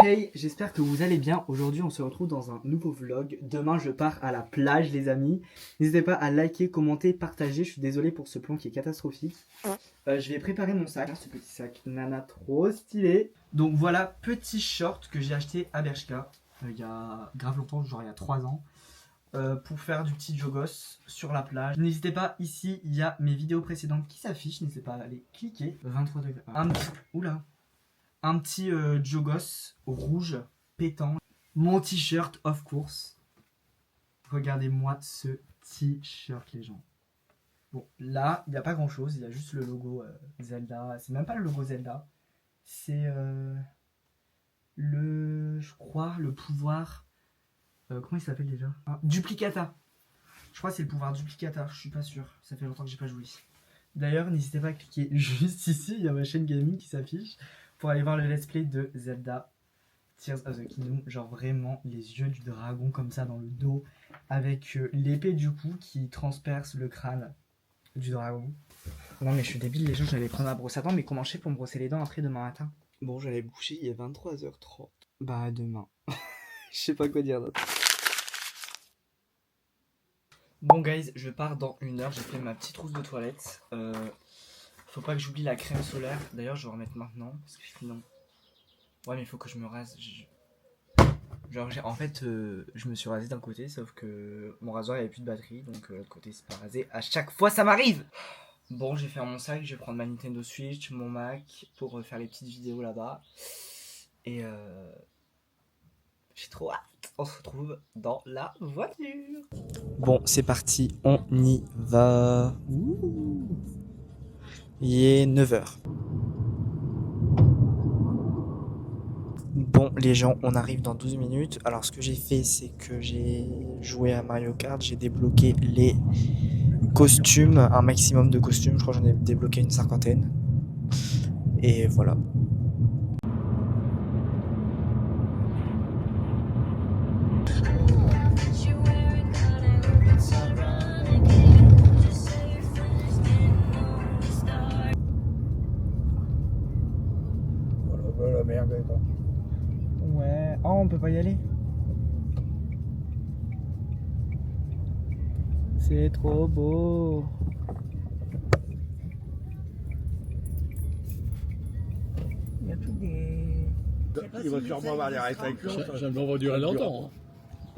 Hey, j'espère que vous allez bien. Aujourd'hui, on se retrouve dans un nouveau vlog. Demain, je pars à la plage, les amis. N'hésitez pas à liker, commenter, partager. Je suis désolé pour ce plan qui est catastrophique. Je vais préparer mon sac, ce petit sac Nana trop stylé. Donc voilà, petit short que j'ai acheté à Bershka il y a grave longtemps, genre il y a 3 ans. Pour faire du petit jogos sur la plage. N'hésitez pas, ici il y a mes vidéos précédentes qui s'affichent. N'hésitez pas à aller cliquer. 23 degrés. Un petit jogos rouge pétant. Mon t-shirt of course. Regardez-moi ce t-shirt, les gens. Bon, là, il n'y a pas grand chose. Il y a juste le logo Zelda. C'est même pas le logo Zelda. C'est je crois, le pouvoir. Comment il s'appelle déjà? Duplicata. Je crois que c'est le pouvoir Duplicata. Je suis pas sûr. Ça fait longtemps que j'ai pas joué. D'ailleurs, n'hésitez pas à cliquer juste ici. Il y a ma chaîne gaming qui s'affiche pour aller voir le let's play de Zelda Tears of the Kingdom. Genre vraiment les yeux du dragon comme ça dans le dos. Avec l'épée du coup qui transperce le crâne du dragon. Non mais je suis débile, les gens, j'allais prendre ma brosse à dents. Mais comment je fais pour me brosser les dents après demain matin? Bon, j'allais me coucher, il est 23h30. Bah demain. Je sais pas quoi dire d'autre. Bon guys, je pars dans 1 heure, j'ai fait ma petite trousse de toilette. Faut pas que j'oublie la crème solaire. D'ailleurs je vais en remettre maintenant parce que sinon... Ouais mais il faut que je me rase. Genre en fait je me suis rasé d'un côté sauf que mon rasoir il avait plus de batterie. Donc l'autre côté c'est pas rasé. À chaque fois ça m'arrive. Bon, je vais faire mon sac, je vais prendre ma Nintendo Switch, mon Mac pour faire les petites vidéos là-bas. Et j'ai trop hâte. On se retrouve dans la voiture. Bon, c'est parti, on y va. Ouh. Il est 9h. Bon, les gens, on arrive dans 12 minutes. Alors, ce que j'ai fait, c'est que j'ai joué à Mario Kart. J'ai débloqué les costumes, un maximum de costumes. Je crois que j'en ai débloqué une 50aine. Et voilà. La merde. Ouais. Oh, on peut pas y aller. C'est trop beau. Il y a plus des... Il va sûrement avoir des réflexions. Ça va durer longtemps.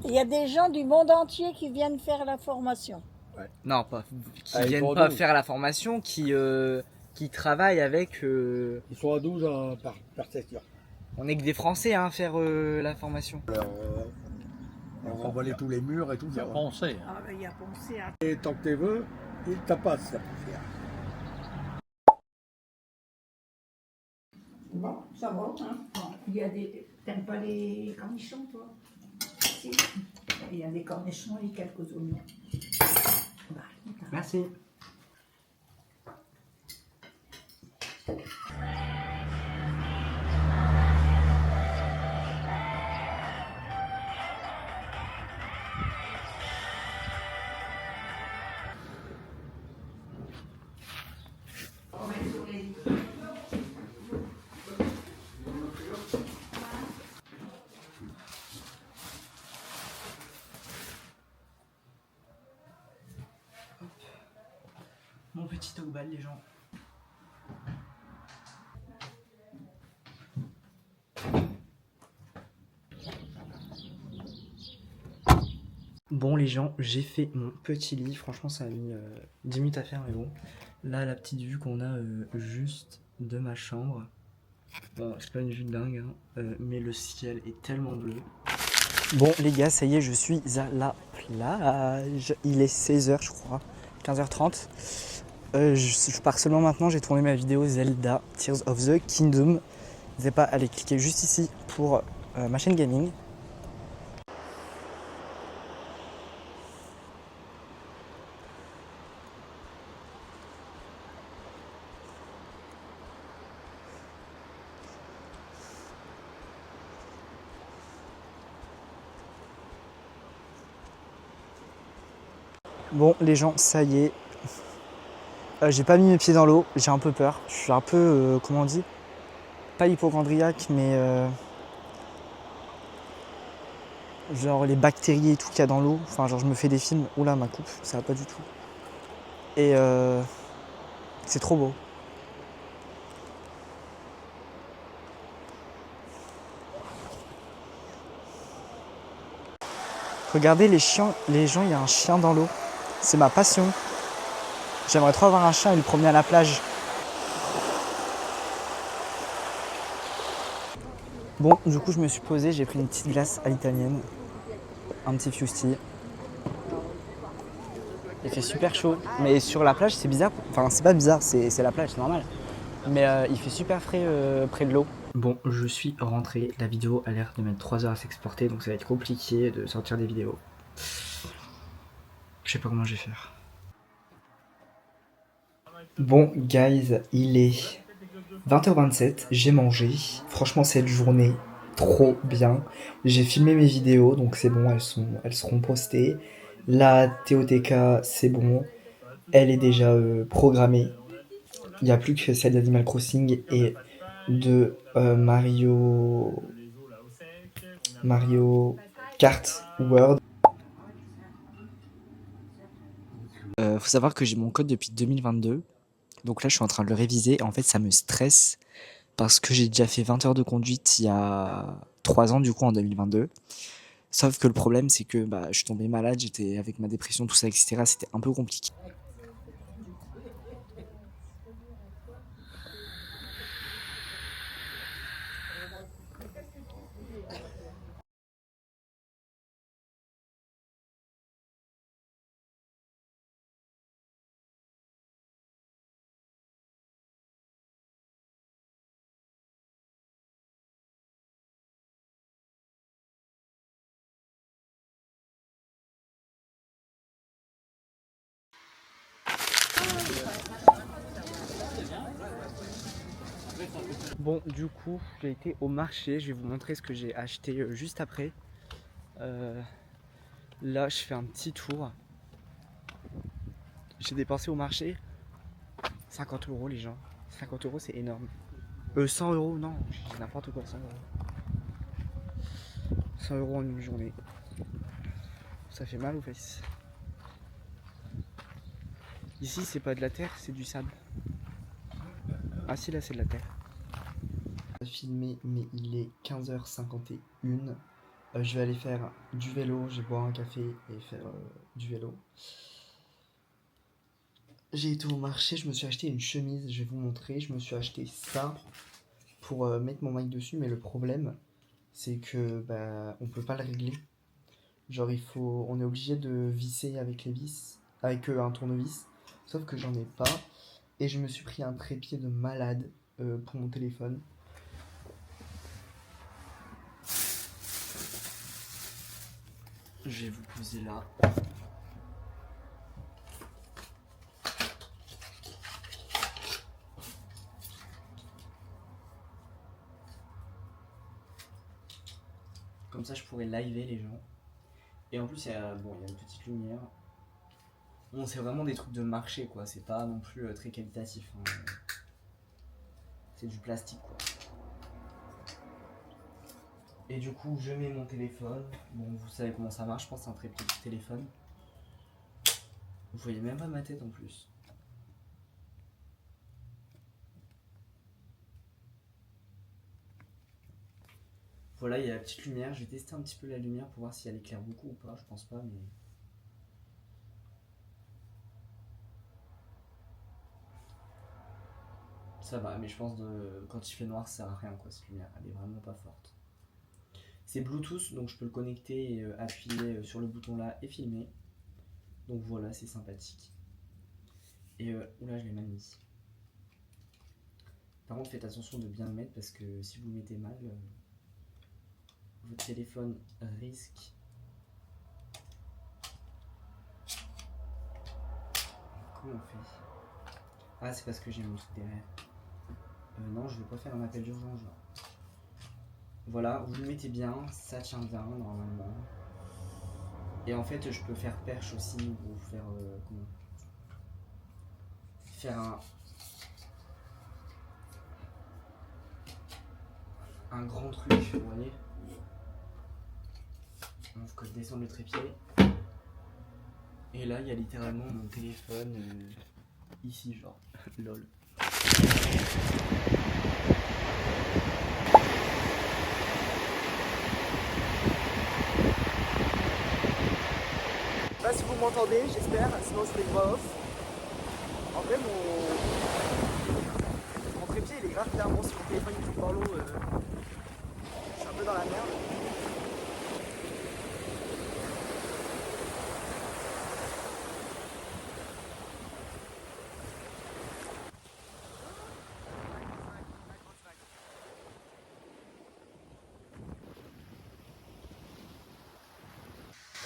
Il y a des gens du monde entier qui viennent faire la formation. Non, pas qui Ah, ils viennent sont pas 12. faire la formation, qui travaillent avec. Ils sont à 12 par section. On est que des Français à faire la formation. Alors, on remballer tous les murs et tout Il y ça. a pensé. Ah ben il y a pensé à... Et tant que tu veux, il tapasse la poussière. Bon, ça va, hein. Bon, il y a des... T'aimes pas les cornichons, toi? Si. Il y a des cornichons et quelques oignons. Bah, écoute, hein. Merci. Mon petit togbal, les gens. Bon les gens, j'ai fait mon petit lit. Franchement ça a mis 10 minutes à faire mais bon. Là la petite vue qu'on a juste de ma chambre. Bon c'est pas une vue de dingue hein, mais le ciel est tellement bleu. Bon les gars, ça y est, je suis à la plage. Il est 16h je crois, 15h30. Je pars seulement maintenant, j'ai tourné ma vidéo Zelda Tears of the Kingdom. N'hésitez pas à aller cliquer juste ici pour ma chaîne gaming. Bon les gens, ça y est. J'ai pas mis mes pieds dans l'eau, j'ai un peu peur. Je suis un peu, comment on dit, pas hypochondriaque, mais genre les bactéries et tout qu'il y a dans l'eau. Enfin, genre je me fais des films. Oula, ma coupe, ça va pas du tout. Et c'est trop beau. Regardez les chiens, les gens, il y a un chien dans l'eau. C'est ma passion. J'aimerais trop avoir un chien et le promener à la plage. Bon, du coup, je me suis posé, j'ai pris une petite glace à l'italienne. Un petit fusti. Il fait super chaud. Mais sur la plage, c'est bizarre. Enfin, c'est pas bizarre, c'est la plage, c'est normal. Mais il fait super frais près de l'eau. Bon, je suis rentré. La vidéo a l'air de mettre 3 heures à s'exporter, donc ça va être compliqué de sortir des vidéos. Je sais pas comment je vais faire. Bon, guys, il est 20h27. J'ai mangé. Franchement, cette journée, trop bien. J'ai filmé mes vidéos, donc c'est bon, elles seront postées. La TOTK, c'est bon. Elle est déjà programmée. Il n'y a plus que celle d'Animal Crossing et de Mario Kart World. Faut savoir que j'ai mon code depuis 2022. Donc là, je suis en train de le réviser. En fait, ça me stresse parce que j'ai déjà fait 20 heures de conduite il y a 3 ans, du coup, en 2022. Sauf que le problème, c'est que je suis tombé malade, j'étais avec ma dépression, tout ça, etc. C'était un peu compliqué. Bon, du coup, j'ai été au marché. Je vais vous montrer ce que j'ai acheté juste après. Là, je fais un petit tour. J'ai dépensé au marché 50 € les gens. 50 € c'est énorme. 100 €, non, j'ai n'importe quoi, 100 €. 100 € en une journée. Ça fait mal aux fesses. Ici, c'est pas de la terre, c'est du sable. Ah si, là, c'est de la terre. Filmé, mais il est 15h51. Je vais aller faire du vélo, je vais boire un café et faire du vélo. J'ai été au marché, je me suis acheté une chemise, je vais vous montrer. Je me suis acheté ça pour mettre mon mic dessus, mais le problème, c'est que on peut pas le régler. Genre on est obligé de visser avec les vis, avec un tournevis, sauf que j'en ai pas. Et je me suis pris un trépied de malade pour mon téléphone. Je vais vous poser là. Comme ça, je pourrais liver les gens. Et en plus, il y a une petite lumière. Bon, c'est vraiment des trucs de marché, quoi. C'est pas non plus très qualitatif. Hein. C'est du plastique, quoi. Et du coup, je mets mon téléphone. Bon, vous savez comment ça marche, je pense que c'est un trépied de téléphone. Vous voyez même pas ma tête en plus. Voilà, il y a la petite lumière. Je vais tester un petit peu la lumière pour voir si elle éclaire beaucoup ou pas. Je pense pas, mais... Ça va, mais je pense que quand il fait noir, ça sert à rien, quoi, cette lumière. Elle est vraiment pas forte. C'est Bluetooth, donc je peux le connecter et appuyer sur le bouton là et filmer. Donc voilà, c'est sympathique. Et oula, je l'ai mal mis. Par contre, faites attention de bien le mettre parce que si vous le mettez mal, votre téléphone risque. Comment on fait? Ah, c'est parce que j'ai mon truc derrière. Non, je vais pas faire un appel d'urgence. Voilà, vous le mettez bien, ça tient bien normalement. Et en fait, je peux faire perche aussi ou faire comment? Faire un grand truc, vous voyez. descendre le trépied. Et là, il y a littéralement mon téléphone ici, genre, lol. Je sais pas si vous m'entendez, j'espère, sinon je fais une voix off. En vrai, mon trépied il est grave bien. Bon, si mon téléphone il tombe dans l'eau, je suis un peu dans la merde.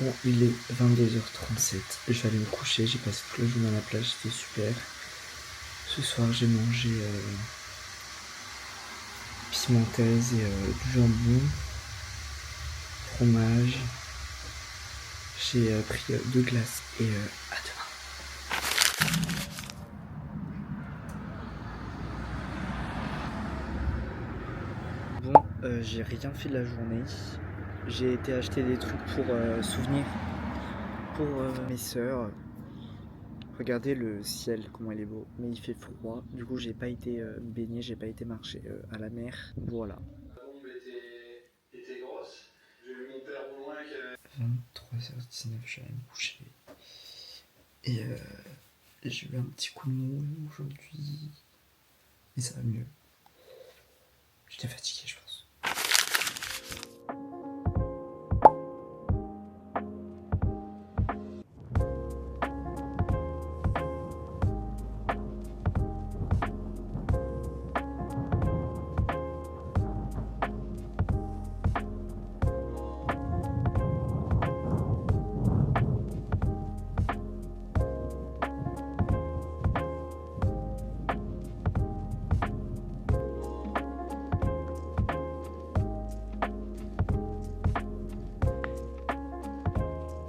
Bon, il est 22h37, je vais aller me coucher, j'ai passé toute la journée à la plage, c'était super. Ce soir j'ai mangé pimentaise et du jambon, fromage. J'ai pris 2 glaces et à demain. Bon, j'ai rien fait de la journée. J'ai été acheter des trucs pour souvenirs pour mes sœurs. Regardez le ciel, comment il est beau. Mais il fait froid. Du coup, j'ai pas été baigner, j'ai pas été marcher à la mer. Voilà. La bombe était grosse. J'ai vu mon père au loin qui avait... 23h19, je vais me coucher. Et j'ai eu un petit coup de mou aujourd'hui. Mais ça va mieux. J'étais fatigué, je pense.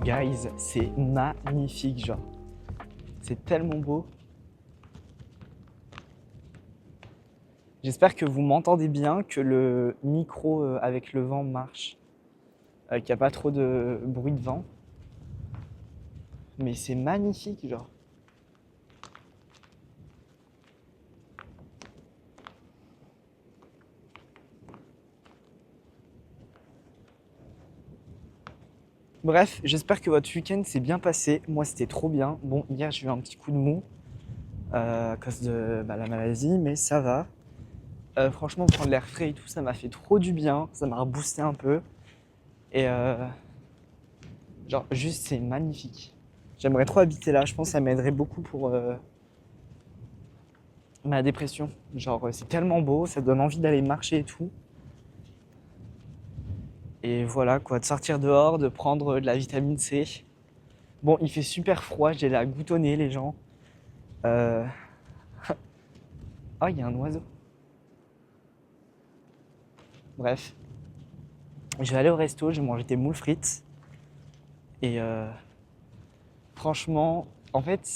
Guys, c'est magnifique, genre. C'est tellement beau. J'espère que vous m'entendez bien, que le micro avec le vent marche, qu'il n'y a pas trop de bruit de vent. Mais c'est magnifique, genre. Bref, j'espère que votre week-end s'est bien passé. Moi, c'était trop bien. Bon, hier, j'ai eu un petit coup de mou à cause de la maladie, mais ça va. Franchement, prendre l'air frais et tout, ça m'a fait trop du bien. Ça m'a reboosté un peu. Et genre, juste, c'est magnifique. J'aimerais trop habiter là. Je pense que ça m'aiderait beaucoup pour ma dépression. Genre, c'est tellement beau, ça donne envie d'aller marcher et tout. Et voilà quoi, de sortir dehors, de prendre de la vitamine C. Bon, il fait super froid, j'ai la goutte au nez, les gens. Oh, il y a un oiseau. Bref. Je vais aller au resto, je vais manger des moules frites. Et franchement, en fait,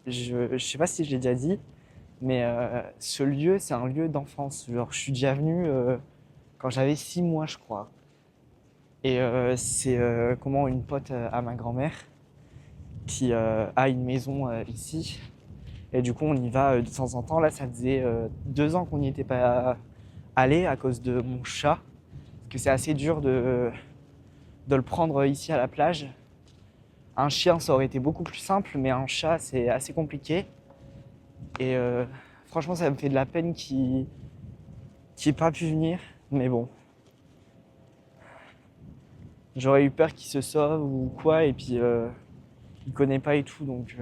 je sais pas si je l'ai déjà dit, mais ce lieu, c'est un lieu d'enfance. Genre, je suis déjà venu quand j'avais 6 mois, je crois. Et c'est comment une pote à ma grand-mère qui a une maison ici. Et du coup, on y va de temps en temps. Là, ça faisait 2 ans qu'on n'y était pas allé à cause de mon chat. Parce que c'est assez dur de le prendre ici à la plage. Un chien, ça aurait été beaucoup plus simple, mais un chat, c'est assez compliqué. Et franchement, ça me fait de la peine qu'il n'ait pas pu venir. Mais bon. J'aurais eu peur qu'il se sauve ou quoi, et puis il connaît pas et tout, donc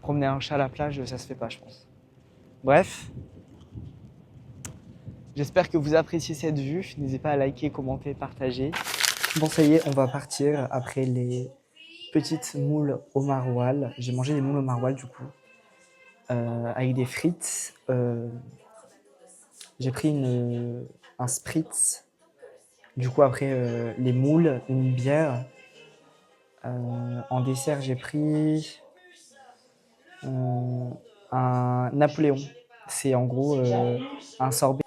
promener un chat à la plage, ça se fait pas, je pense. Bref, j'espère que vous appréciez cette vue. N'hésitez pas à liker, commenter, partager. Bon, ça y est, on va partir après les petites moules au maroilles. J'ai mangé des moules au maroilles du coup, avec des frites. J'ai pris un spritz. Du coup, après les moules, une bière. En dessert, j'ai pris un Napoléon. C'est en gros un sorbet.